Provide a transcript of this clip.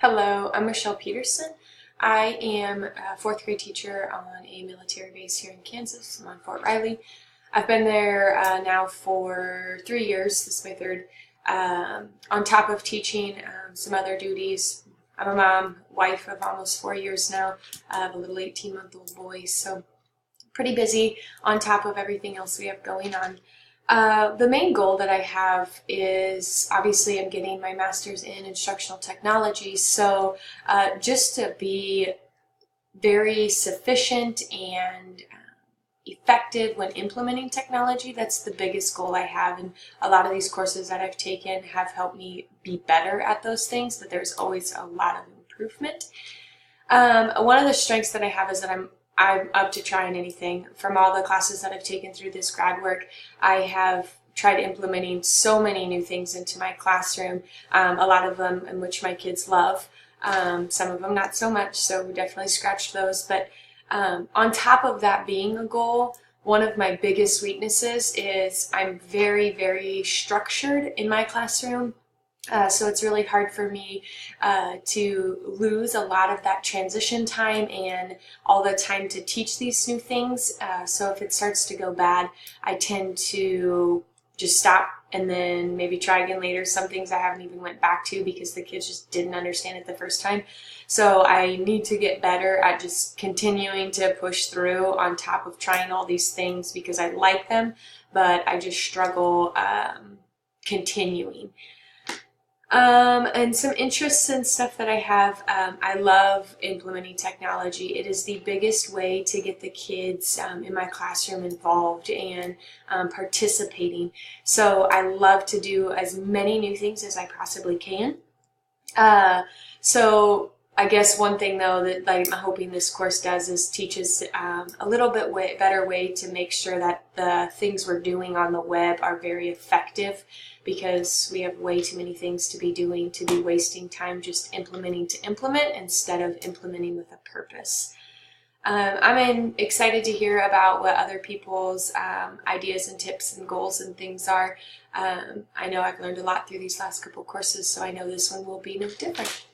Hello, I'm Michelle Peterson. I am a fourth grade teacher on a military base here in Kansas. I'm on Fort Riley. I've been there now for 3 years. This is my third. On top of teaching some other duties, I'm a mom, wife of almost 4 years now. I have a little 18-month-old boy, so pretty busy on top of everything else we have going on. The main goal that I have is, obviously I'm getting my master's in instructional technology, so just to be very sufficient and effective when implementing technology. That's the biggest goal I have, and a lot of these courses that I've taken have helped me be better at those things, but there's always a lot of improvement. One of the strengths that I have is that I'm up to trying anything. From all the classes that I've taken through this grad work, I have tried implementing so many new things into my classroom, a lot of them in which my kids love, some of them not so much, so we definitely scratched those. But on top of that being a goal, one of my biggest weaknesses is I'm very, very structured in my classroom. So it's really hard for me to lose a lot of that transition time and all the time to teach these new things. So if it starts to go bad, I tend to just stop and then maybe try again later. Some things I haven't even went back to because the kids just didn't understand it the first time. So I need to get better at just continuing to push through on top of trying all these things because I like them, but I just struggle continuing. And some interests and stuff that I have, I love implementing technology. It is the biggest way to get the kids in my classroom involved and participating. So I love to do as many new things as I possibly can. So I guess one thing though that I'm hoping this course does is teaches a little bit better way to make sure that the things we're doing on the web are very effective, because we have way too many things to be doing to be wasting time just implementing to implement instead of implementing with a purpose. I'm excited to hear about what other people's ideas and tips and goals and things are. I know I've learned a lot through these last couple courses, so I know this one will be no different.